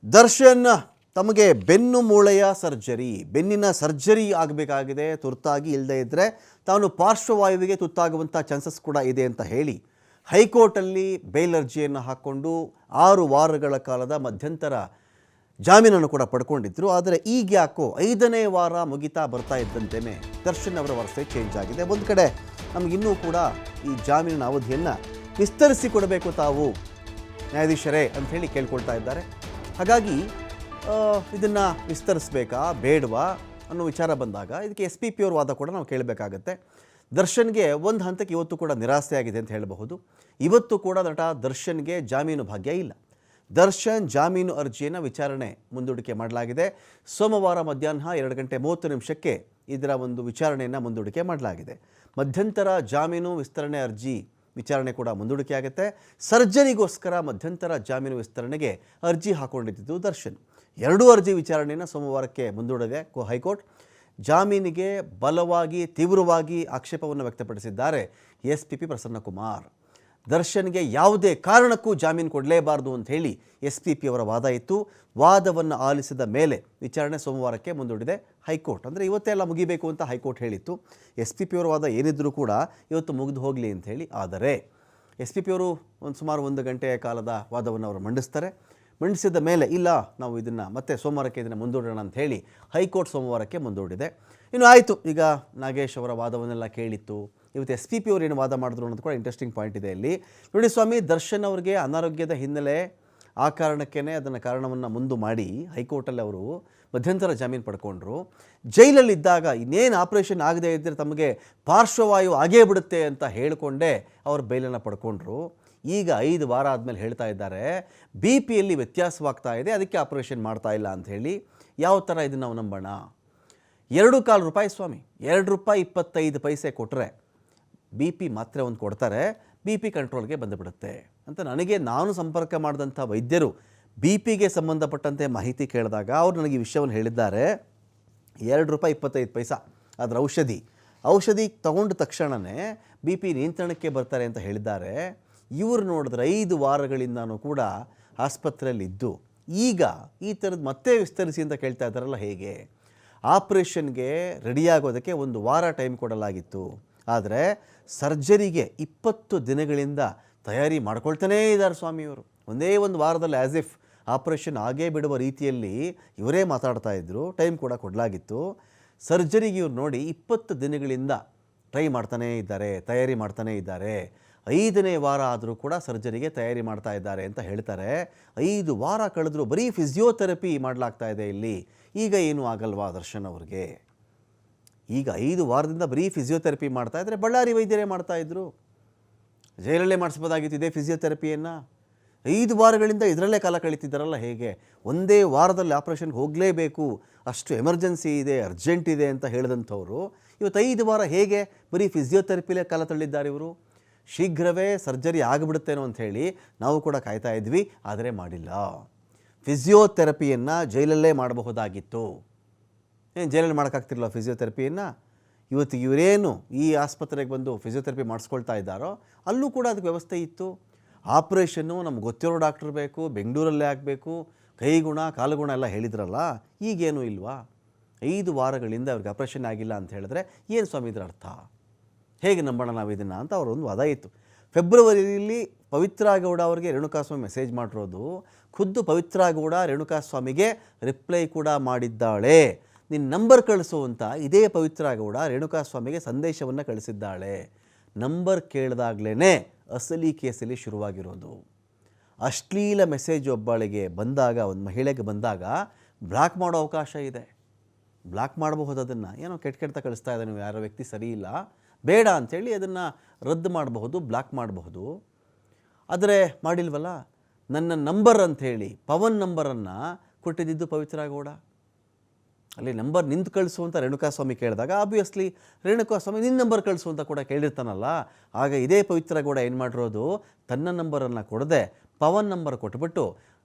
ದರ್ಶನ್ ತಮಗೆ ಬೆನ್ನು ಮೂಳೆಯ ಸರ್ಜರಿ, ಬೆನ್ನಿನ ಸರ್ಜರಿ ಆಗಬೇಕಾಗಿದೆ ತುರ್ತಾಗಿ, ಇಲ್ಲದೇ ಇದ್ದರೆ ತಾನು ಪಾರ್ಶ್ವವಾಯುವಿಗೆ ತುತ್ತಾಗುವಂಥ ಚಾನ್ಸಸ್ ಕೂಡ ಇದೆ ಅಂತ ಹೇಳಿ ಹೈಕೋರ್ಟಲ್ಲಿ ಬೇಲ್ ಅರ್ಜಿಯನ್ನು ಹಾಕ್ಕೊಂಡು 6 ವಾರಗಳ ಕಾಲದ ಮಧ್ಯಂತರ ಜಾಮೀನನ್ನು ಕೂಡ ಪಡ್ಕೊಂಡಿದ್ರು. ಆದರೆ ಈಗ ಯಾಕೋ 5ನೇ ವಾರ ಮುಗಿತಾ ಬರ್ತಾ ಇದ್ದಂತೆಯೇ ದರ್ಶನ್ ಅವರ ವರಸೆ ಚೇಂಜ್ ಆಗಿದೆ. ಒಂದು ಕಡೆ ನಮಗಿನ್ನೂ ಕೂಡ ಈ ಜಾಮೀನಿನ ಅವಧಿಯನ್ನು ವಿಸ್ತರಿಸಿ ಕೊಡಬೇಕು ತಾವು ನ್ಯಾಯಾಧೀಶರೇ ಅಂಥೇಳಿ ಕೇಳ್ಕೊಳ್ತಾ ಇದ್ದಾರೆ. ಹಾಗಾಗಿ ಇದನ್ನು ವಿಸ್ತರಿಸಬೇಕಾ ಬೇಡವಾ ಅನ್ನೋ ವಿಚಾರ ಬಂದಾಗ ಇದಕ್ಕೆ SPP ಅವ್ರ ವಾದ ಕೂಡ ನಾವು ಕೇಳಬೇಕಾಗತ್ತೆ. ದರ್ಶನ್ಗೆ ಒಂದು ಹಂತಕ್ಕೆ ಇವತ್ತು ಕೂಡ ನಿರಾಸೆಯಾಗಿದೆ ಅಂತ ಹೇಳಬಹುದು. ಇವತ್ತು ಕೂಡ ನಟ ದರ್ಶನ್ಗೆ ಜಾಮೀನು ಭಾಗ್ಯ ಇಲ್ಲ. ದರ್ಶನ್ ಜಾಮೀನು ಅರ್ಜಿಯನ್ನು ವಿಚಾರಣೆ ಮುಂದೂಡಿಕೆ ಮಾಡಲಾಗಿದೆ. ಸೋಮವಾರ ಮಧ್ಯಾಹ್ನ 2:30 ಇದರ ಒಂದು ವಿಚಾರಣೆಯನ್ನು ಮುಂದೂಡಿಕೆ ಮಾಡಲಾಗಿದೆ. ಮಧ್ಯಂತರ ಜಾಮೀನು ವಿಸ್ತರಣೆ ಅರ್ಜಿ ವಿಚಾರಣೆ ಕೂಡ ಮುಂದೂಡಿಕೆ ಆಗುತ್ತೆ. ಸರ್ಜರಿಗೋಸ್ಕರ ಮಧ್ಯಂತರ ಜಾಮೀನು ವಿಸ್ತರಣೆಗೆ ಅರ್ಜಿ ಹಾಕೊಂಡಿದ್ದು ದರ್ಶನ್. 2 ಅರ್ಜಿ ವಿಚಾರಣೆಯನ್ನು ಸೋಮವಾರಕ್ಕೆ ಮುಂದೂಡಿದೆ ಹೈಕೋರ್ಟ್. ಜಾಮೀನಿಗೆ ಬಲವಾಗಿ ತೀವ್ರವಾಗಿ ಆಕ್ಷೇಪವನ್ನು ವ್ಯಕ್ತಪಡಿಸಿದ್ದಾರೆ SPP ಪ್ರಸನ್ನಕುಮಾರ್. ದರ್ಶನ್ಗೆ ಯಾವುದೇ ಕಾರಣಕ್ಕೂ ಜಾಮೀನು ಕೊಡಲೇಬಾರದು ಅಂತ ಹೇಳಿ SPP ಅವರ ವಾದ ಇತ್ತು. ವಾದವನ್ನು ಆಲಿಸಿದ ಮೇಲೆ ವಿಚಾರಣೆ ಸೋಮವಾರಕ್ಕೆ ಮುಂದೂಡಿದೆ ಹೈಕೋರ್ಟ್. ಅಂದರೆ ಇವತ್ತೇ ಎಲ್ಲ ಮುಗಿಬೇಕು ಅಂತ ಹೈಕೋರ್ಟ್ ಹೇಳಿತ್ತು. SPP ಅವರ ವಾದ ಏನಿದ್ರೂ ಕೂಡ ಇವತ್ತು ಮುಗಿದು ಹೋಗಲಿ ಅಂತ ಹೇಳಿ. ಆದರೆ SPP ಅವರು ಸುಮಾರು 1 ಗಂಟೆಯ ಕಾಲದ ವಾದವನ್ನು ಅವರು ಮಂಡಿಸ್ತಾರೆ. ಮಂಡಿಸಿದ ಮೇಲೆ ಇಲ್ಲ, ನಾವು ಇದನ್ನು ಮತ್ತೆ ಸೋಮವಾರಕ್ಕೆ ಇದನ್ನು ಮುಂದೂಡೋಣ ಅಂತ ಹೇಳಿ ಹೈಕೋರ್ಟ್ ಸೋಮವಾರಕ್ಕೆ ಮುಂದೂಡಿದೆ. ಇನ್ನು ಆಯಿತು, ಈಗ ನಾಗೇಶ್ ಅವರ ವಾದವನ್ನೆಲ್ಲ ಕೇಳಿತ್ತು. ಇವತ್ತು SPP ಅವರು ಏನು ವಾದ ಮಾಡಿದ್ರು ಅನ್ನೋದು ಕೂಡ ಇಂಟ್ರೆಸ್ಟಿಂಗ್ ಪಾಯಿಂಟ್ ಇದೆ ಇಲ್ಲಿ. ನೋಡಿ ಸ್ವಾಮಿ, ದರ್ಶನ್ ಅವರಿಗೆ ಅನಾರೋಗ್ಯದ ಹಿನ್ನೆಲೆ, ಆ ಕಾರಣಕ್ಕೇ ಅದನ್ನು ಕಾರಣವನ್ನು ಮುಂದೆ ಮಾಡಿ ಹೈಕೋರ್ಟಲ್ಲಿ ಅವರು ಮಧ್ಯಂತರ ಜಾಮೀನು ಪಡ್ಕೊಂಡ್ರು. ಜೈಲಲ್ಲಿದ್ದಾಗ ಇನ್ನೇನು ಆಪರೇಷನ್ ಆಗದೇ ಇದ್ದರೆ ತಮಗೆ ಪಾರ್ಶ್ವವಾಯು ಆಗೇ ಬಿಡುತ್ತೆ ಅಂತ ಹೇಳಿಕೊಂಡೇ ಅವರು ಬೇಲನ್ನು ಪಡ್ಕೊಂಡ್ರು. ಈಗ 5 ವಾರ ಆದಮೇಲೆ ಹೇಳ್ತಾ ಇದ್ದಾರೆ BPಯಲ್ಲಿ ವ್ಯತ್ಯಾಸವಾಗ್ತಾ ಇದೆ, ಅದಕ್ಕೆ ಆಪರೇಷನ್ ಮಾಡ್ತಾ ಇಲ್ಲ ಅಂಥೇಳಿ. ಯಾವ ಥರ ಇದನ್ನು ನಾವು ನಂಬೋಣ? ₹2.25 ಸ್ವಾಮಿ, ₹2.25 ಕೊಟ್ಟರೆ BP ಮಾತ್ರೆ ಒಂದು ಕೊಡ್ತಾರೆ, BP ಕಂಟ್ರೋಲ್ಗೆ ಬಂದುಬಿಡುತ್ತೆ ಅಂತ ನಾನು ಸಂಪರ್ಕ ಮಾಡಿದಂಥ ವೈದ್ಯರು BPಗೆ ಸಂಬಂಧಪಟ್ಟಂತೆ ಮಾಹಿತಿ ಕೇಳಿದಾಗ ಅವರು ನನಗೆ ಈ ವಿಷಯವನ್ನು ಹೇಳಿದ್ದಾರೆ. ₹2.25 ಅದರ ಔಷಧಿ ತಗೊಂಡ ತಕ್ಷಣವೇ BP ನಿಯಂತ್ರಣಕ್ಕೆ ಬರ್ತಾರೆ ಅಂತ ಹೇಳಿದ್ದಾರೆ. ಇವರು ನೋಡಿದ್ರೆ 5 ವಾರಗಳಿಂದನೂ ಕೂಡ ಆಸ್ಪತ್ರೆಯಲ್ಲಿದ್ದು ಈಗ ಈ ಥರದ್ದು ಮತ್ತೆ ವಿಸ್ತರಿಸಿ ಅಂತ ಕೇಳ್ತಾ ಇದ್ದಾರಲ್ಲ, ಹೇಗೆ? ಆಪ್ರೇಷನ್ಗೆ ರೆಡಿಯಾಗೋದಕ್ಕೆ 1 ವಾರ ಟೈಮ್ ಕೊಡಲಾಗಿತ್ತು. ಆದರೆ ಸರ್ಜರಿಗೆ 20 ದಿನಗಳಿಂದ ತಯಾರಿ ಮಾಡ್ಕೊಳ್ತಾನೇ ಇದ್ದಾರೆ ಸ್ವಾಮಿಯವರು. ಒಂದೇ ಒಂದು ವಾರದಲ್ಲಿ ಆ್ಯಸ್ ಇಫ್ ಆಪ್ರೇಷನ್ ಆಗೇ ಬಿಡುವ ರೀತಿಯಲ್ಲಿ ಇವರೇ ಮಾತಾಡ್ತಾ ಇದ್ದರು. ಟೈಮ್ ಕೂಡ ಕೊಡಲಾಗಿತ್ತು. ಸರ್ಜರಿಗೆ ಇವ್ರು ನೋಡಿ 20 ದಿನಗಳಿಂದ ಟ್ರೈ ಮಾಡ್ತಾನೇ ಇದ್ದಾರೆ, ತಯಾರಿ ಮಾಡ್ತಾನೇ ಇದ್ದಾರೆ. 5ನೇ ವಾರ ಆದರೂ ಕೂಡ ಸರ್ಜರಿಗೆ ತಯಾರಿ ಮಾಡ್ತಾ ಇದ್ದಾರೆ ಅಂತ ಹೇಳ್ತಾರೆ. 5 ವಾರ ಕಳೆದರೂ ಬರೀ ಫಿಸಿಯೋಥೆರಪಿ ಮಾಡಲಾಗ್ತಾ ಇದೆ ಇಲ್ಲಿ. ಈಗ ಏನೂ ಆಗಲ್ವಾ ದರ್ಶನ್ ಅವ್ರಿಗೆ? ಈಗ 5 ವಾರದಿಂದ ಬರೀ ಫಿಸಿಯೋಥೆರಪಿ ಮಾಡ್ತಾ ಇದ್ದರೆ ಬಳ್ಳಾರಿ ವೈದ್ಯರೇ ಮಾಡ್ತಾಯಿದ್ರು. ಜೈಲಲ್ಲೇ ಮಾಡಿಸ್ಬೋದಾಗಿತ್ತು ಇದೇ ಫಿಸಿಯೋಥೆರಪಿಯನ್ನು. 5 ವಾರಗಳಿಂದ ಇದರಲ್ಲೇ ಕಾಲ ಕಳೀತಿದ್ದಾರಲ್ಲ, ಹೇಗೆ? ಒಂದೇ ವಾರದಲ್ಲಿ ಆಪ್ರೇಷನ್ಗೆ ಹೋಗಲೇಬೇಕು, ಅಷ್ಟು ಎಮರ್ಜೆನ್ಸಿ ಇದೆ, ಅರ್ಜೆಂಟ್ ಇದೆ ಅಂತ ಹೇಳಿದಂಥವ್ರು ಇವತ್ತು 5 ವಾರ ಹೇಗೆ ಬರೀ ಫಿಸಿಯೋಥೆರಪಿಲೇ ಕಾಲ ತಳ್ಳಿದ್ದಾರೆ ಇವರು? ಶೀಘ್ರವೇ ಸರ್ಜರಿ ಆಗಿಬಿಡುತ್ತೇನೋ ಅಂಥೇಳಿ ನಾವು ಕೂಡ ಕಾಯ್ತಾ ಇದ್ವಿ, ಆದರೆ ಮಾಡಿಲ್ಲ. ಫಿಸಿಯೋಥೆರಪಿಯನ್ನು ಜೈಲಲ್ಲೇ ಮಾಡಬಹುದಾಗಿತ್ತು. ಏನು ಜೈಲಲ್ಲಿ ಮಾಡೋಕ್ಕಾಗ್ತಿರಲ್ಲ ಫಿಸಿಯೋಥೆರಪಿಯನ್ನು? ಇವತ್ತು ಇವರೇನು ಈ ಆಸ್ಪತ್ರೆಗೆ ಬಂದು ಫಿಸಿಯೋಥೆರಪಿ ಮಾಡಿಸ್ಕೊಳ್ತಾ ಇದ್ದಾರೋ ಅಲ್ಲೂ ಕೂಡ ಅದಕ್ಕೆ ವ್ಯವಸ್ಥೆ ಇತ್ತು. ಆಪ್ರೇಷನ್ನು ನಮ್ಗೆ ಗೊತ್ತಿರೋ ಡಾಕ್ಟ್ರ್ ಬೇಕು, ಬೆಂಗಳೂರಲ್ಲೇ ಆಗಬೇಕು, ಕೈಗುಣ ಕಾಲುಗುಣ ಎಲ್ಲ ಹೇಳಿದ್ರಲ್ಲ, ಈಗೇನೂ ಇಲ್ವಾ? 5 ವಾರಗಳಿಂದ ಅವ್ರಿಗೆ ಆಪ್ರೇಷನ್ ಆಗಿಲ್ಲ ಅಂತ ಹೇಳಿದ್ರೆ ಏನು ಸ್ವಾಮಿ ಇದರ ಅರ್ಥ? ಹೇಗೆ ನಂಬೋಣ ನಾವು ಇದನ್ನು ಅಂತ ಅವರೊಂದು ವಾದ ಇತ್ತು. ಫೆಬ್ರವರಿಯಲ್ಲಿ ಪವಿತ್ರ ಗೌಡ ಅವರಿಗೆ ರೇಣುಕಾಸ್ವಾಮಿ ಮೆಸೇಜ್ ಮಾಡಿರೋದು, ಖುದ್ದು ಪವಿತ್ರ ಗೌಡ ರೇಣುಕಾಸ್ವಾಮಿಗೆ ರಿಪ್ಲೈ ಕೂಡ ಮಾಡಿದ್ದಾಳೆ. ನಿನ್ನ ನಂಬರ್ ಕಳಿಸು ಅಂತ ಇದೇ ಪವಿತ್ರ ಗೌಡ ರೇಣುಕಾಸ್ವಾಮಿಗೆ ಸಂದೇಶವನ್ನು ಕಳಿಸಿದ್ದಾಳೆ. ನಂಬರ್ ಕೇಳಿದಾಗಲೇ ಅಸಲಿ ಕೇಸಲ್ಲಿ ಶುರುವಾಗಿರೋದು. ಅಶ್ಲೀಲ ಮೆಸೇಜ್ ಒಬ್ಬಳಿಗೆ ಬಂದಾಗ, ಒಂದು ಮಹಿಳೆಗೆ ಬಂದಾಗ ಬ್ಲಾಕ್ ಮಾಡೋ ಅವಕಾಶ ಇದೆ. ಬ್ಲಾಕ್ ಮಾಡಬಹುದು. ಅದನ್ನು ಏನೋ ಕೆಟ್ಟ ಕಳಿಸ್ತಾ ಇದ್ದಾನೆ, ನೀವು ಯಾರೋ ವ್ಯಕ್ತಿ ಸರಿ ಇಲ್ಲ, ಬೇಡ ಅಂಥೇಳಿ ಅದನ್ನು ರದ್ದು ಮಾಡಬಹುದು, ಬ್ಲಾಕ್ ಮಾಡಬಹುದು. ಆದರೆ ಮಾಡಿಲ್ವಲ್ಲ. ನನ್ನ ನಂಬರ್ ಅಂಥೇಳಿ ಪವನ್ ನಂಬರನ್ನು ಕೊಟ್ಟಿದ್ದು ಪವಿತ್ರ ಗೌಡ. ಅಲ್ಲಿ ನಂಬರ್ ನಿಂತು ಕಳಿಸು ಅಂತ ರೇಣುಕಾಸ್ವಾಮಿ ಕೇಳಿದಾಗ ಆಬ್ವಿಯಸ್ಲಿ ರೇಣುಕಾಸ್ವಾಮಿ ನಿನ್ನ ನಂಬರ್ ಕಳಿಸು ಅಂತ ಕೂಡ ಕೇಳಿರ್ತಾನಲ್ಲ. ಆಗ ಇದೇ ಪವಿತ್ರ ಗೌಡ ಏನು ಮಾಡಿರೋದು, ತನ್ನ ನಂಬರನ್ನು ಕೊಡದೆ ಪವನ್ ನಂಬರ್ ಕೊಟ್ಬಿಟ್ಟು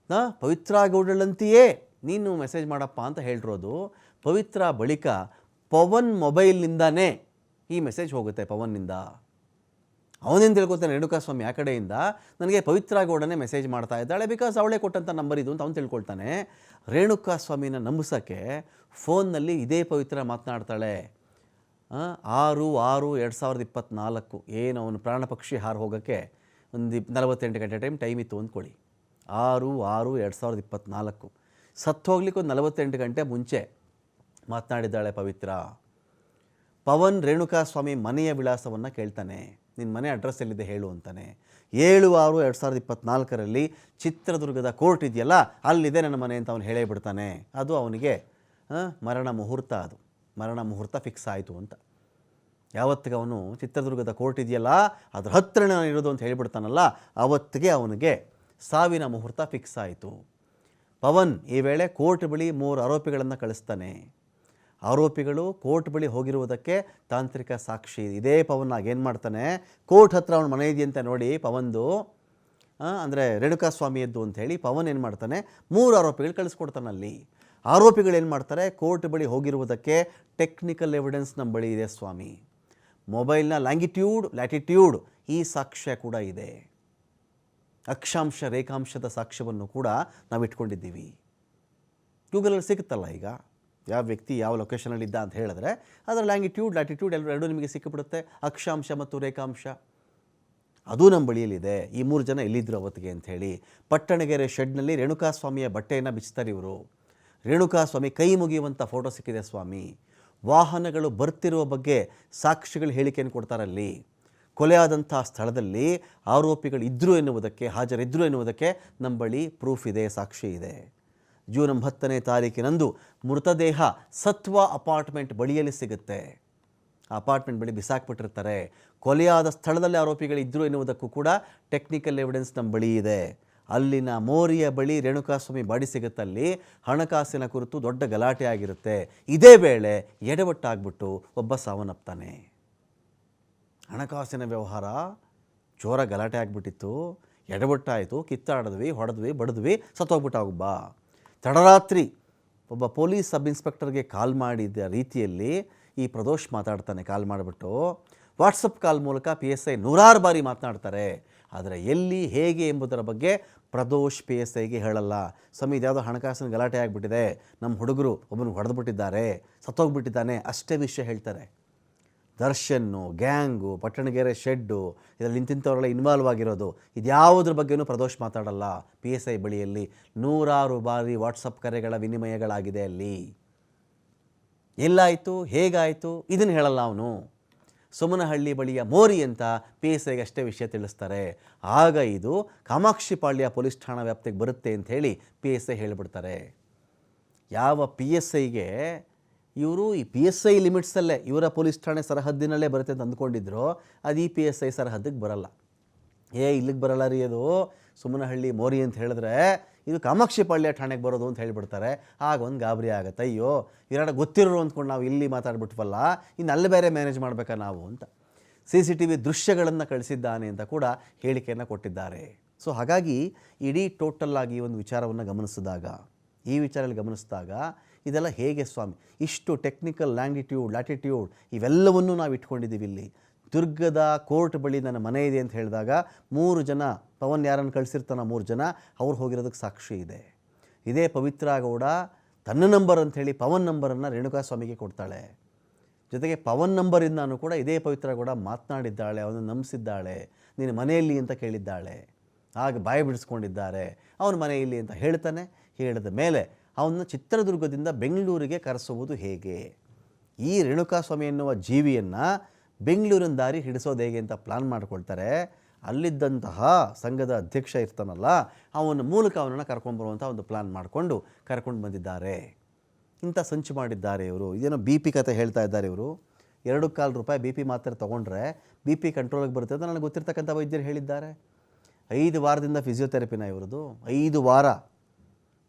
ಪವಿತ್ರ ಗೌಡಳಂತೆಯೇ ನೀನು ಮೆಸೇಜ್ ಮಾಡಪ್ಪ ಅಂತ ಹೇಳಿರೋದು. ಪವಿತ್ರ ಬಳಿಕ ಪವನ್ ಮೊಬೈಲ್ನಿಂದನೇ ಈ ಮೆಸೇಜ್ ಹೋಗುತ್ತೆ, ಪವನ್ನಿಂದ. ಅವನೇನು ತಿಳ್ಕೊತಾನೆ ರೇಣುಕಾಸ್ವಾಮಿ ಆ ಕಡೆಯಿಂದ ನನಗೆ ಪವಿತ್ರ ಗೌಡನೇ ಮೆಸೇಜ್ ಮಾಡ್ತಾ ಇದ್ದಾಳೆ, ಬಿಕಾಸ್ ಅವಳೇ ಕೊಟ್ಟಂಥ ನಂಬರ್ ಇದು ಅಂತ ಅವ್ನು ತಿಳ್ಕೊಳ್ತಾನೆ. ರೇಣುಕಾಸ್ವಾಮಿನ ನಂಬಿಸೋಕ್ಕೆ ಫೋನ್ನಲ್ಲಿ ಇದೇ ಪವಿತ್ರ ಮಾತನಾಡ್ತಾಳೆ. 6/6/2024 ಏನು ಅವನು ಪ್ರಾಣ ಪಕ್ಷಿ ಹಾರು ಹೋಗೋಕ್ಕೆ ಒಂದು 48 ಗಂಟೆ ಟೈಮ್ ಇತ್ತು ಅಂದ್ಕೊಳ್ಳಿ. 6/6/2024 ಸತ್ತು ಹೋಗ್ಲಿಕ್ಕೆ ಒಂದು 48 ಗಂಟೆ ಮುಂಚೆ ಮಾತನಾಡಿದ್ದಾಳೆ ಪವಿತ್ರ. ಪವನ್ ರೇಣುಕಾಸ್ವಾಮಿ ಮನೆಯ ವಿಳಾಸವನ್ನು ಕೇಳ್ತಾನೆ. ನಿನ್ನ ಮನೆ ಅಡ್ರೆಸ್ ಎಲ್ಲಿದೆ ಹೇಳು ಅಂತಾನೆ. 7/6/2024 ಚಿತ್ರದುರ್ಗದ ಕೋರ್ಟ್ ಇದೆಯಲ್ಲ ಅಲ್ಲಿದೆ ನನ್ನ ಮನೆ ಅಂತ ಅವನು ಹೇಳೇ ಬಿಡ್ತಾನೆ. ಅದು ಅವನಿಗೆ ಮರಣ ಮುಹೂರ್ತ, ಅದು ಮರಣ ಮುಹೂರ್ತ ಫಿಕ್ಸ್ ಆಯಿತು ಅಂತ. ಯಾವತ್ತಿಗೆ ಅವನು ಚಿತ್ರದುರ್ಗದ ಕೋರ್ಟ್ ಇದೆಯಲ್ಲ ಅದ್ರ ಹತ್ತಿರ ನಾನು ಇರೋದು ಅಂತ ಹೇಳಿಬಿಡ್ತಾನಲ್ಲ, ಆವತ್ತಿಗೆ ಅವನಿಗೆ ಸಾವಿನ ಮುಹೂರ್ತ ಫಿಕ್ಸ್ ಆಯಿತು. ಪವನ್ ಈ ವೇಳೆ ಕೋರ್ಟ್ ಬಳಿ 3 ಆರೋಪಿಗಳನ್ನು ಕಳಿಸ್ತಾನೆ. ಆರೋಪಿಗಳು ಕೋರ್ಟ್ ಬಳಿ ಹೋಗಿರುವುದಕ್ಕೆ ತಾಂತ್ರಿಕ ಸಾಕ್ಷಿ. ಇದೇ ಪವನ್ ಏನು ಮಾಡ್ತಾನೆ, ಕೋರ್ಟ್ ಹತ್ರ ಅವನ ಮನೆ ಇದೆಯಂತ ನೋಡಿ ಪವನ್ದು ಅಂದರೆ ರೇಣುಕಾಸ್ವಾಮಿಯದ್ದು ಅಂಥೇಳಿ ಪವನ್ ಏನು ಮಾಡ್ತಾನೆ, 3 ಆರೋಪಿಗಳು ಕಳಿಸ್ಕೊಡ್ತಾನೆ. ಅಲ್ಲಿ ಆರೋಪಿಗಳು ಏನು ಮಾಡ್ತಾರೆ, ಕೋರ್ಟ್ ಬಳಿ ಹೋಗಿರುವುದಕ್ಕೆ ಟೆಕ್ನಿಕಲ್ ಎವಿಡೆನ್ಸ್ ನಮ್ಮ ಬಳಿ ಇದೆ ಸ್ವಾಮಿ, ಮೊಬೈಲ್ನ ಲ್ಯಾಂಗಿಟ್ಯೂಡ್ ಲ್ಯಾಟಿಟ್ಯೂಡ್ ಈ ಸಾಕ್ಷ್ಯ ಕೂಡ ಇದೆ, ಅಕ್ಷಾಂಶ ರೇಖಾಂಶದ ಸಾಕ್ಷ್ಯವನ್ನು ಕೂಡ ನಾವು ಇಟ್ಕೊಂಡಿದ್ದೀವಿ. ಗೂಗಲಲ್ಲಿ ಸಿಗುತ್ತಲ್ಲ ಈಗ ಯಾವ ವ್ಯಕ್ತಿ ಯಾವ ಲೊಕೇಶನಲ್ಲಿದ್ದ ಅಂತ ಹೇಳಿದ್ರೆ ಅದರ ಲ್ಯಾಂಗಿಟ್ಯೂಡ್ ಲ್ಯಾಟಿಟ್ಯೂಡ್ ಎರಡೂ ನಿಮಗೆ ಸಿಕ್ಕಿಬಿಡುತ್ತೆ, ಅಕ್ಷಾಂಶ ಮತ್ತು ರೇಖಾಂಶ. ಅದು ನಮ್ಮ ಬಳಿಯಲ್ಲಿದೆ. ಈ 3 ಜನ ಎಲ್ಲಿದ್ದರು ಅವತ್ತಿಗೆ ಅಂಥೇಳಿ ಪಟ್ಟಣಗೆರೆ ಶೆಡ್ನಲ್ಲಿ ರೇಣುಕಾಸ್ವಾಮಿಯ ಬಟ್ಟೆಯನ್ನು ಬಿಚ್ತಾರೆ ಇವರು. ರೇಣುಕಾಸ್ವಾಮಿ ಕೈ ಮುಗಿಯುವಂಥ ಫೋಟೋ ಸಿಕ್ಕಿದೆ ಸ್ವಾಮಿ. ವಾಹನಗಳು ಬರ್ತಿರುವ ಬಗ್ಗೆ ಸಾಕ್ಷಿಗಳು ಹೇಳಿಕೆಯನ್ನು ಕೊಡ್ತಾರಲ್ಲಿ. ಕೊಲೆಯಾದಂಥ ಸ್ಥಳದಲ್ಲಿ ಆರೋಪಿಗಳು ಇದ್ದರು ಎನ್ನುವುದಕ್ಕೆ, ಹಾಜರಿದ್ದರು ಎನ್ನುವುದಕ್ಕೆ ನಮ್ಮ ಬಳಿ ಪ್ರೂಫ್ ಇದೆ, ಸಾಕ್ಷಿ ಇದೆ. ಜೂನ್ 9ನೇ ತಾರೀಕಿನಂದು ಮೃತದೇಹ ಸತ್ವ ಅಪಾರ್ಟ್ಮೆಂಟ್ ಬಳಿಯಲ್ಲಿ ಸಿಗುತ್ತೆ. ಆ ಅಪಾರ್ಟ್ಮೆಂಟ್ ಬಳಿ ಬಿಸಾಕ್ಬಿಟ್ಟಿರ್ತಾರೆ. ಕೊಲೆಯಾದ ಸ್ಥಳದಲ್ಲಿ ಆರೋಪಿಗಳು ಇದ್ದರು ಎನ್ನುವುದಕ್ಕೂ ಕೂಡ ಟೆಕ್ನಿಕಲ್ ಎವಿಡೆನ್ಸ್ ನಮ್ಮ ಬಳಿ ಇದೆ. ಅಲ್ಲಿನ ಮೋರಿಯ ಬಳಿ ರೇಣುಕಾಸ್ವಾಮಿ ಬಾಡಿ ಸಿಗುತ್ತಲ್ಲಿ ಹಣಕಾಸಿನ ಕುರಿತು ದೊಡ್ಡ ಗಲಾಟೆ ಆಗಿರುತ್ತೆ. ಇದೇ ವೇಳೆ ಎಡವಟ್ಟಾಗ್ಬಿಟ್ಟು ಒಬ್ಬ ಸಾವನ್ನಪ್ತಾನೆ. ಹಣಕಾಸಿನ ವ್ಯವಹಾರ ಜೋರ ಗಲಾಟೆ ಆಗಿಬಿಟ್ಟಿತ್ತು, ಎಡವಟ್ಟಾಯಿತು, ಕಿತ್ತಾಡಿದ್ವಿ, ಹೊಡೆದ್ವಿ, ಬಡಿದ್ವಿ, ಸತ್ತೋಗ್ಬಿಟ್ಟ ಒಬ್ಬ. ತಡರಾತ್ರಿ ಒಬ್ಬ ಪೊಲೀಸ್ ಸಬ್ ಇನ್ಸ್ಪೆಕ್ಟರ್ಗೆ ಕಾಲ್ ಮಾಡಿದ್ದ ರೀತಿಯಲ್ಲಿ ಈ ಪ್ರದೋಷ್ ಮಾತಾಡ್ತಾನೆ. ಕಾಲ್ ಮಾಡಿಬಿಟ್ಟು ವಾಟ್ಸಪ್ ಕಾಲ್ ಮೂಲಕ PSI 100 ಬಾರಿ ಮಾತನಾಡ್ತಾರೆ. ಆದರೆ ಎಲ್ಲಿ ಹೇಗೆ ಎಂಬುದರ ಬಗ್ಗೆ ಪ್ರದೋಷ್ PSIಗೆ ಹೇಳಲ್ಲ. ಸ್ವಾಮಿ ಇದ್ಯಾವುದೋ ಹಣಕಾಸಿನ ಗಲಾಟೆ ಆಗಿಬಿಟ್ಟಿದೆ, ನಮ್ಮ ಹುಡುಗರು ಒಬ್ಬನಿಗೆ ಹೊಡೆದ್ಬಿಟ್ಟಿದ್ದಾರೆ, ಸತ್ತೋಗ್ಬಿಟ್ಟಿದ್ದಾನೆ, ಅಷ್ಟೇ ವಿಷಯ ಹೇಳ್ತಾರೆ. ದರ್ಶನ್ನು, ಗ್ಯಾಂಗು, ಪಟ್ಟಣಗೆರೆ ಶೆಡ್ಡು ಇದರಲ್ಲಿ ಇಂತಿಂಥವರೆಲ್ಲ ಇನ್ವಾಲ್ವ್ ಆಗಿರೋದು ಇದ್ಯಾವುದ್ರ ಬಗ್ಗೆಯೂ ಪ್ರದೋಷ್ ಮಾತಾಡಲ್ಲ. PSI ಬಳಿಯಲ್ಲಿ 100 ಬಾರಿ ವಾಟ್ಸಪ್ ಕರೆಗಳ ವಿನಿಮಯಗಳಾಗಿದೆ. ಅಲ್ಲಿ ಎಲ್ಲಾಯಿತು, ಹೇಗಾಯಿತು ಇದನ್ನು ಹೇಳಲ್ಲ ಅವನು. ಸೋಮನಹಳ್ಳಿ ಬಳಿಯ ಮೋರಿ ಅಂತ PSIಗೆ ಅಷ್ಟೇ ವಿಷಯ ತಿಳಿಸ್ತಾರೆ. ಆಗ ಇದು ಕಾಮಾಕ್ಷಿಪಾಳ್ಯ ಪೊಲೀಸ್ ಠಾಣಾ ವ್ಯಾಪ್ತಿಗೆ ಬರುತ್ತೆ ಅಂಥೇಳಿ PSI ಹೇಳಿಬಿಡ್ತಾರೆ. ಯಾವ PSIಗೆ ಇವರು ಈ PSI ಲಿಮಿಟ್ಸಲ್ಲೇ ಇವರ ಪೊಲೀಸ್ ಠಾಣೆ ಸರಹದ್ದಿನಲ್ಲೇ ಬರುತ್ತೆ ಅಂತ ಅಂದ್ಕೊಂಡಿದ್ರು, ಅದು ಈ PSI ಸರಹದ್ದಿಗೆ ಬರಲ್ಲ. ಇಲ್ಲಿಗೆ ಬರಲ್ಲ ರೀ, ಅದು ಸುಮನಹಳ್ಳಿ ಮೋರಿ ಅಂತ ಹೇಳಿದ್ರೆ ಇದು ಕಾಮಾಕ್ಷಿಪಾಳ್ಯ ಠಾಣೆಗೆ ಬರೋದು ಅಂತ ಹೇಳಿಬಿಡ್ತಾರೆ. ಆಗ ಒಂದು ಗಾಬರಿ ಆಗುತ್ತೆ, ಅಯ್ಯೋ ಇವೆರಡ ಗೊತ್ತಿರೋರು ಅಂದ್ಕೊಂಡು ನಾವು ಇಲ್ಲಿ ಮಾತಾಡ್ಬಿಟ್ವಲ್ಲ, ಇನ್ನು ಅಲ್ಲಿ ಬೇರೆ ಮ್ಯಾನೇಜ್ ಮಾಡಬೇಕಾ ನಾವು ಅಂತ. CCTV ದೃಶ್ಯಗಳನ್ನು ಕಳಿಸಿದ್ದಾನೆ ಅಂತ ಕೂಡ ಹೇಳಿಕೆಯನ್ನು ಕೊಟ್ಟಿದ್ದಾರೆ. ಸೊ ಹಾಗಾಗಿ ಇಡೀ ಟೋಟಲ್ ಆಗಿ ಒಂದು ವಿಚಾರವನ್ನು ಗಮನಿಸಿದಾಗ, ಈ ವಿಚಾರದಲ್ಲಿ ಗಮನಿಸಿದಾಗ ಇದೆಲ್ಲ ಹೇಗೆ ಸ್ವಾಮಿ, ಇಷ್ಟು ಟೆಕ್ನಿಕಲ್ ಲ್ಯಾಟಿಟ್ಯೂಡ್ ಇವೆಲ್ಲವನ್ನೂ ನಾವು ಇಟ್ಕೊಂಡಿದ್ದೀವಿ ಇಲ್ಲಿ. ದುರ್ಗದ ಕೋರ್ಟ್ ಬಳಿ ನನ್ನ ಮನೆ ಇದೆ ಅಂತ ಹೇಳಿದಾಗ 3 ಜನ, ಪವನ್ ಯಾರನ್ನು ಕಳಿಸಿರ್ತಾನೋ 3 ಜನ, ಅವ್ರು ಹೋಗಿರೋದಕ್ಕೆ ಸಾಕ್ಷಿ ಇದೆ. ಇದೇ ಪವಿತ್ರ ಗೌಡ ತನ್ನ ನಂಬರ್ ಅಂಥೇಳಿ ಪವನ್ ನಂಬರನ್ನು ರೇಣುಕಾಸ್ವಾಮಿಗೆ ಕೊಡ್ತಾಳೆ. ಜೊತೆಗೆ ಪವನ್ ನಂಬರಿಂದನೂ ಕೂಡ ಇದೇ ಪವಿತ್ರ ಗೌಡ ಮಾತನಾಡಿದ್ದಾಳೆ, ಅವನನ್ನು ನಂಬಿಸಿದ್ದಾಳೆ. ನೀನು ಮನೆಯಲ್ಲಿ ಅಂತ ಕೇಳಿದ್ದಾಳೆ, ಆಗ ಬಾಯಿ ಬಿಡಿಸ್ಕೊಂಡಿದ್ದಾರೆ. ಅವನ ಮನೆಯಲ್ಲಿ ಅಂತ ಹೇಳ್ತಾನೆ. ಹೇಳಿದ ಮೇಲೆ ಅವನ್ನ ಚಿತ್ರದುರ್ಗದಿಂದ ಬೆಂಗಳೂರಿಗೆ ಕರೆಸುವುದು ಹೇಗೆ, ಈ ರೇಣುಕಾಸ್ವಾಮಿ ಎನ್ನುವ ಜೀವಿಯನ್ನು ಬೆಂಗಳೂರಿನ ದಾರಿ ಹಿಡಿಸೋದು ಹೇಗೆ ಅಂತ ಪ್ಲಾನ್ ಮಾಡ್ಕೊಳ್ತಾರೆ. ಅಲ್ಲಿದ್ದಂತಹ ಸಂಘದ ಅಧ್ಯಕ್ಷ ಇರ್ತಾನಲ್ಲ, ಅವನ ಮೂಲಕ ಅವನನ್ನು ಕರ್ಕೊಂಡ್ಬರುವಂಥ ಒಂದು ಪ್ಲಾನ್ ಮಾಡಿಕೊಂಡು ಕರ್ಕೊಂಡು ಬಂದಿದ್ದಾರೆ. ಇಂಥ ಸಂಚು ಮಾಡಿದ್ದಾರೆ ಇವರು. ಇದೇನೋ BP ಕತೆ ಹೇಳ್ತಾ ಇದ್ದಾರೆ ಇವರು. 2 ರೂಪಾಯಿ BP ಮಾತ್ರೆ ತೊಗೊಂಡ್ರೆ BP ಕಂಟ್ರೋಲಿಗೆ ಬರುತ್ತೆ ಅಂತ ನನಗೆ ಗೊತ್ತಿರ್ತಕ್ಕಂಥ ವೈದ್ಯರು ಹೇಳಿದ್ದಾರೆ. 5 ವಾರದಿಂದ ಫಿಸಿಯೋಥೆರಪಿನ ಇವ್ರದ್ದು. 5 ವಾರ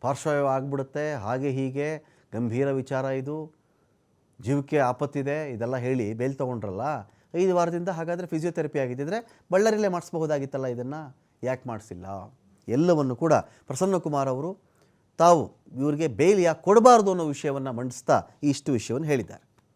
ಪಾರ್ಶ್ವವಾಯು ಆಗಿಬಿಡುತ್ತೆ, ಹಾಗೆ ಹೀಗೆ ಗಂಭೀರ ವಿಚಾರ, ಇದು ಜೀವಕ್ಕೆ ಆಪತ್ತಿದೆ, ಇದೆಲ್ಲ ಹೇಳಿ ಬೇಲ್ ತೊಗೊಂಡ್ರಲ್ಲ. 5 ವಾರದಿಂದ ಹಾಗಾದರೆ ಫಿಸಿಯೋಥೆರಪಿ ಆಗಿದ್ದಿದ್ರೆ ಬಳ್ಳಾರಿಯಲ್ಲೇ ಮಾಡಿಸ್ಬಹುದಾಗಿತ್ತಲ್ಲ, ಇದನ್ನು ಯಾಕೆ ಮಾಡಿಸಿಲ್ಲ? ಎಲ್ಲವನ್ನು ಕೂಡ ಪ್ರಸನ್ನಕುಮಾರ್ ಅವರು ತಾವು ಇವ್ರಿಗೆ ಬೇಲ್ ಯಾಕೆ ಕೊಡಬಾರ್ದು ಅನ್ನೋ ವಿಷಯವನ್ನು ಮಂಡಿಸ್ತಾ ಇಷ್ಟು ವಿಷಯವನ್ನು ಹೇಳಿದ್ದಾರೆ.